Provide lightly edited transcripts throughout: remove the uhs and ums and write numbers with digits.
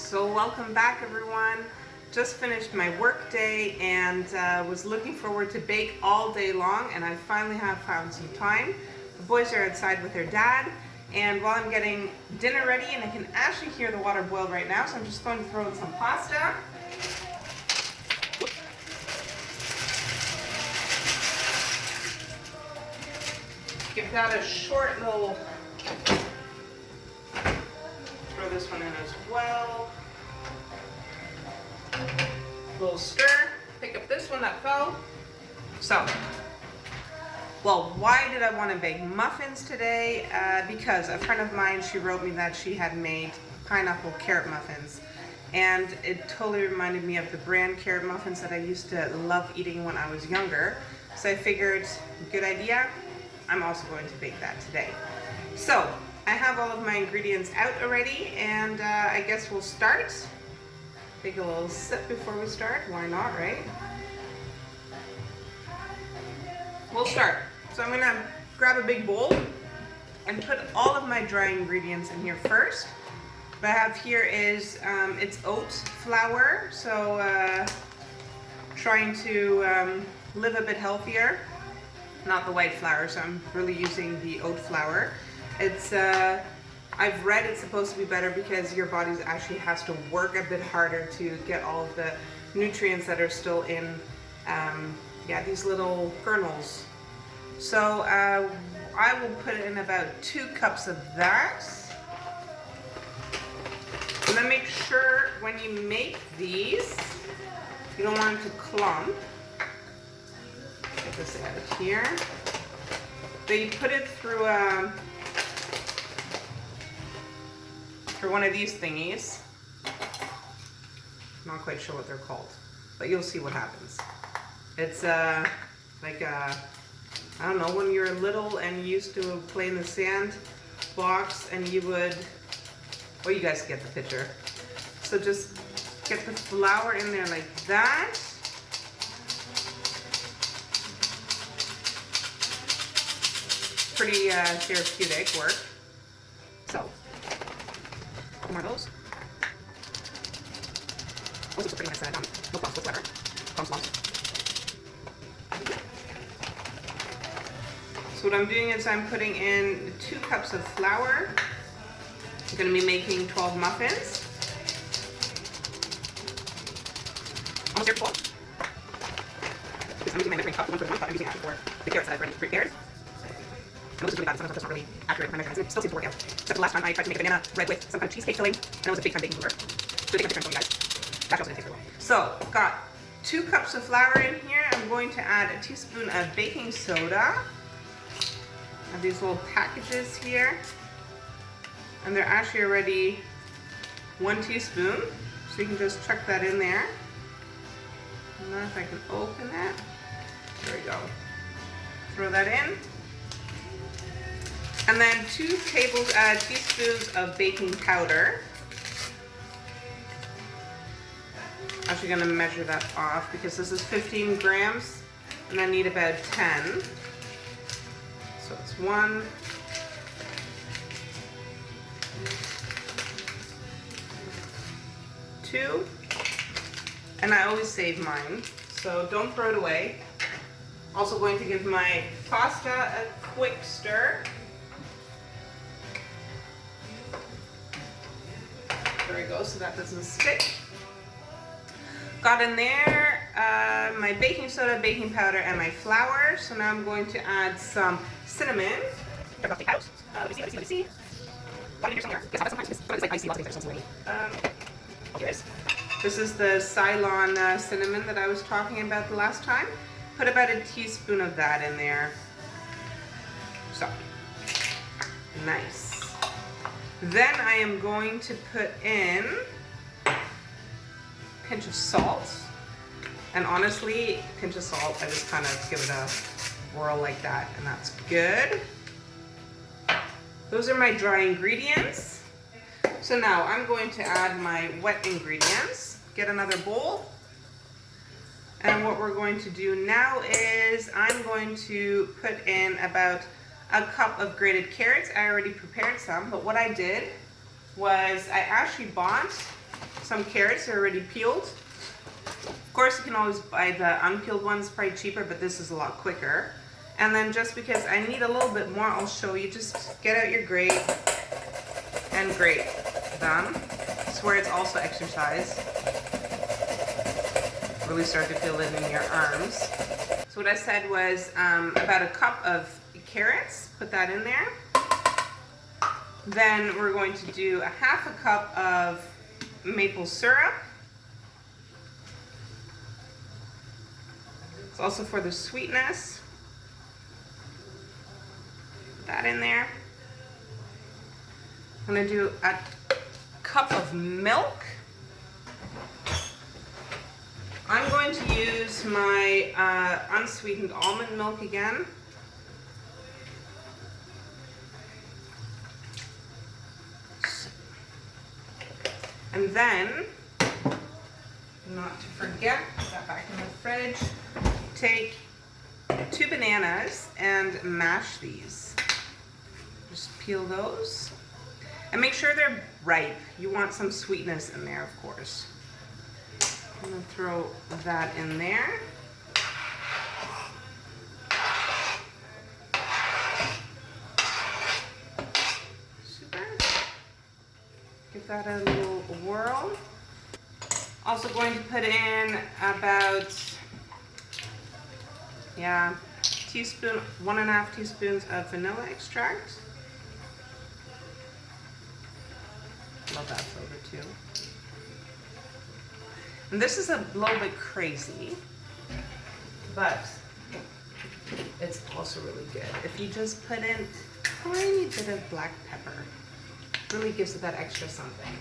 So welcome back everyone. Just finished my work day and was looking forward to bake all day long, and I finally have found some time. The boys are outside with their dad, and while I'm getting dinner ready, and I can actually hear the water boil right now, so I'm just going to throw in some pasta. Give that a short little, throw this one in as well. Little stir, pick up this one that fell. So, well, why did I want to bake muffins today? Because a friend of mine, she wrote me that she had made pineapple carrot muffins. And it totally reminded me of the brand carrot muffins that I used to love eating when I was younger. So I figured, good idea. I'm also going to bake that today. So I have all of my ingredients out already, and I guess we'll start. Take a little sip before we start. Why not, right? We'll start. So I'm gonna grab a big bowl and put all of my dry ingredients in here first. What I have here is it's oat flour, so trying to live a bit healthier. Not the white flour, so I'm really using the oat flour. It's I've read it's supposed to be better because your body actually has to work a bit harder to get all of the nutrients that are still in these little kernels. So I will put in about 2 cups of that. And then make sure when you make these, you don't want it to clump. Get this out here. They put it through one of these thingies. Not quite sure what they're called, but you'll see what happens. It's like I don't know, when you were little and you used to play in the sand box and you would, well, you guys get the picture. So just get the flour in there like that. Pretty therapeutic work. So, more of those. Those are pretty nice, no clumps whatsoever. Clumps. So what I'm doing is I'm putting in 2 cups of flour. I'm going to be making 12 muffins. Almost here full. I'm using my measuring cup, 1 for the 1 cup. I'm using it for the carrots that I've already prepared. I know this is really bad, sometimes it's just not really accurate, my measurements. It still seems to work out. Except the last time I tried to make a banana bread with some kind of cheesecake filling, and it was a big time baking blur. So I think I'm different from you guys. That also didn't taste very well. So, got 2 cups of flour in here. I'm going to add a teaspoon of baking soda. I have these little packages here. And they're actually already 1 teaspoon. So you can just chuck that in there. And then if I can open it. There we go. Throw that in. And then 2 teaspoons of baking powder. I'm actually going to measure that off because this is 15 grams and I need about 10. So it's 1, 2, and I always save mine, so don't throw it away. Also going to give my pasta a quick stir. There we go, so that doesn't stick. Got in there my baking soda, baking powder, and my flour. So now I'm going to add some cinnamon. Let me see. Got it here somewhere. Guess sometimes it's like icy, lots of things are here it is. This is the Ceylon cinnamon that I was talking about the last time. Put about a teaspoon of that in there. So, nice. Then I am going to put in a pinch of salt. And honestly, pinch of salt, I just kind of give it a whirl like that, and that's good. Those are my dry ingredients. So now I'm going to add my wet ingredients. Get another bowl. And what we're going to do now is I'm going to put in about a cup of grated carrots. I already prepared some, but what I did was I actually bought some carrots. They're already peeled. Of course, you can always buy the unpeeled ones, probably cheaper, but this is a lot quicker. And then just because I need a little bit more, I'll show you. Just get out your grate and grate them. I swear it's also exercise. Really start to feel it in your arms. So what I said was about a cup of carrots. Put that in there. Then we're going to do a half a cup of maple syrup. It's also for the sweetness. Put that in there. I'm gonna do a cup of milk. I'm going to use my unsweetened almond milk again. And then, not to forget, put that back in the fridge, take 2 bananas and mash these. Just peel those. And make sure they're ripe. You want some sweetness in there, of course. I'm gonna throw that in there. Super. Give that a little whirl. Also going to put in about, 1.5 teaspoons of vanilla extract. Love that flavor too. And this is a little bit crazy, but it's also really good. If you just put in a tiny bit of black pepper, really gives it that extra something.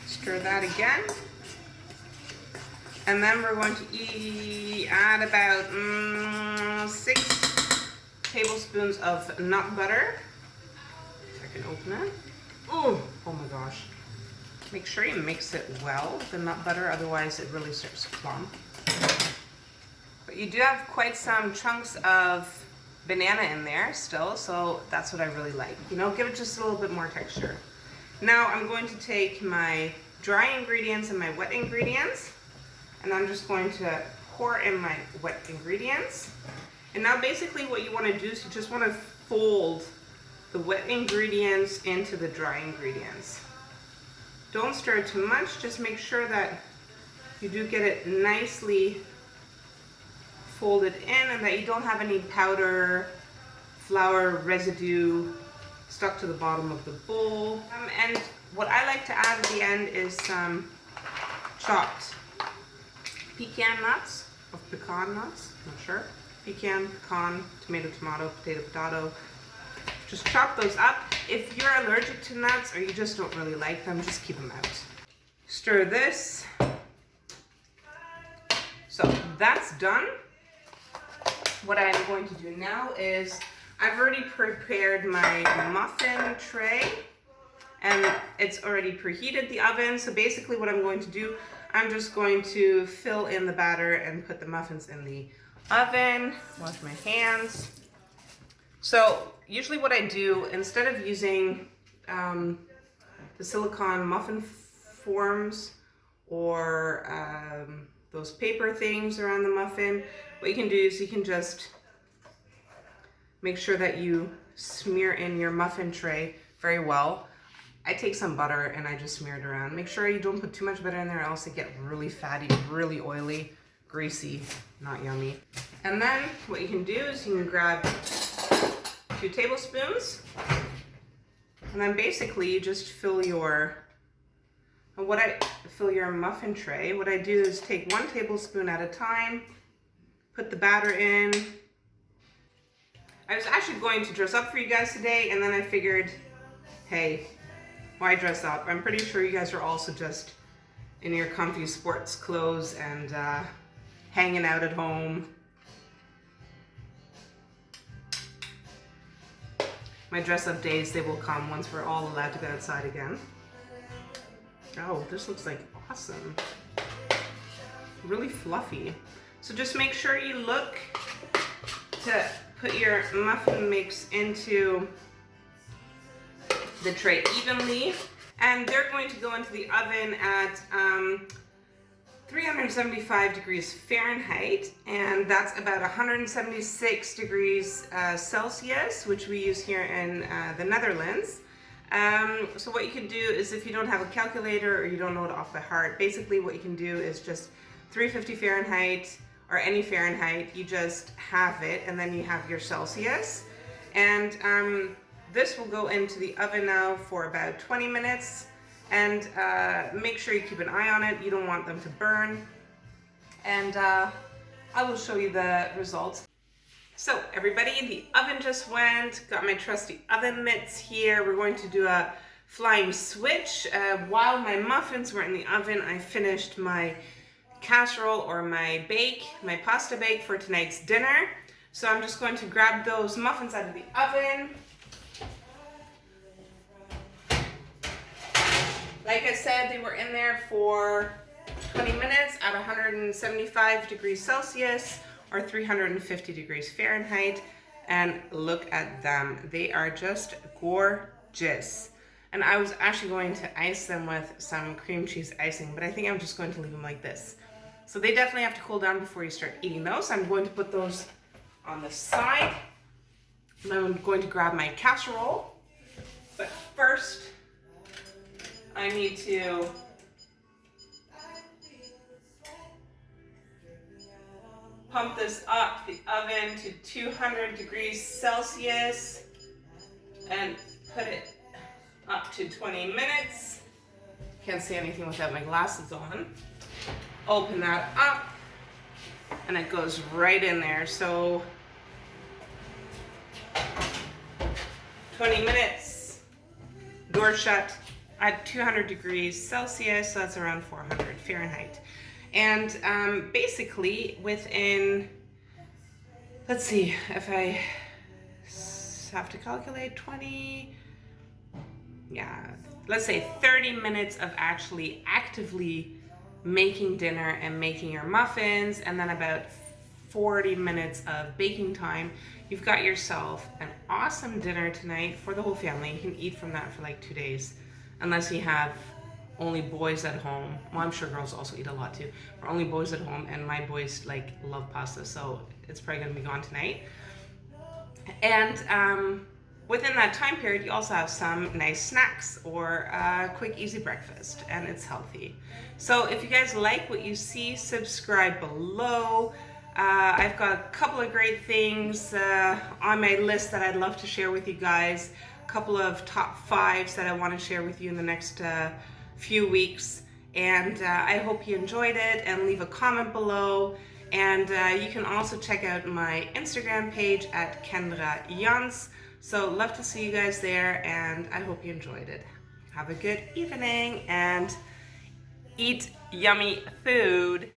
Stir that again. And then we're going to add about 6 tablespoons of nut butter. If I can open it. Oh my gosh. Make sure you mix it well with the nut butter, otherwise it really starts to clump. But you do have quite some chunks of banana in there still, so that's what I really like. You know, give it just a little bit more texture. Now I'm going to take my dry ingredients and my wet ingredients, and I'm just going to pour in my wet ingredients. And now basically what you want to do is you just want to fold the wet ingredients into the dry ingredients. Don't stir too much, just make sure that you do get it nicely folded in and that you don't have any powder, flour residue stuck to the bottom of the bowl. And what I like to add at the end is some chopped pecan nuts, or pecan nuts, not sure. Pecan, pecan, tomato, tomato, potato, potato. Just chop those up. If you're allergic to nuts or you just don't really like them, just keep them out. Stir this. So that's done. What I'm going to do now is I've already prepared my muffin tray and it's already preheated the oven. So basically what I'm going to do, I'm just going to fill in the batter and put the muffins in the oven. Wash my hands. So usually what I do, instead of using the silicone muffin forms or those paper things around the muffin, what you can do is you can just make sure that you smear in your muffin tray very well. I take some butter and I just smear it around. Make sure you don't put too much butter in there, else it get really fatty, really oily, greasy, not yummy. And then what you can do is you can grab 2 tablespoons, and then basically you just fill your muffin tray. What I do is take 1 tablespoon at a time, put the batter in. I was actually going to dress up for you guys today, and then I figured, hey, why dress up? I'm pretty sure you guys are also just in your comfy sports clothes and hanging out at home. My dress up days, they will come once we're all allowed to go outside again. Oh, this looks like awesome. Really fluffy. So just make sure you look to put your muffin mix into the tray evenly, and they're going to go into the oven at 375 degrees Fahrenheit, and that's about 176 degrees Celsius, which we use here in the Netherlands. So what you can do is, if you don't have a calculator or you don't know it off by heart, basically what you can do is just 350 Fahrenheit or any Fahrenheit, you just have it, and then you have your Celsius. And this will go into the oven now for about 20 minutes. And make sure you keep an eye on it. You don't want them to burn. And I will show you the results. So everybody, the oven just went. Got my trusty oven mitts here. We're going to do a flying switch. While my muffins were in the oven, I finished my casserole or my pasta bake for tonight's dinner. So I'm just going to grab those muffins out of the oven. Like I said, they were in there for 20 minutes at 175 degrees Celsius or 350 degrees Fahrenheit. And look at them. They are just gorgeous. And I was actually going to ice them with some cream cheese icing, but I think I'm just going to leave them like this. So they definitely have to cool down before you start eating those. I'm going to put those on the side. And I'm going to grab my casserole. But first, I need to pump this up the oven to 200 degrees Celsius and put it up to 20 minutes. Can't see anything without my glasses on. Open that up and it goes right in there. So 20 minutes, door shut, at 200 degrees Celsius, so that's around 400 Fahrenheit. And basically within, let's see, if I have to calculate 20, yeah, let's say 30 minutes of actually actively making dinner and making your muffins, and then about 40 minutes of baking time, you've got yourself an awesome dinner tonight for the whole family. You can eat from that for like 2 days. Unless you have only boys at home. Well, I'm sure girls also eat a lot too. We're only boys at home, and my boys like love pasta, so it's probably gonna be gone tonight. And within that time period, you also have some nice snacks or a quick, easy breakfast, and it's healthy. So if you guys like what you see, subscribe below. I've got a couple of great things on my list that I'd love to share with you guys. Couple of top 5s that I want to share with you in the next few weeks, and I hope you enjoyed it, and leave a comment below. And you can also check out my Instagram page at Kendra Jans. So love to see you guys there, and I hope you enjoyed it. Have a good evening and eat yummy food.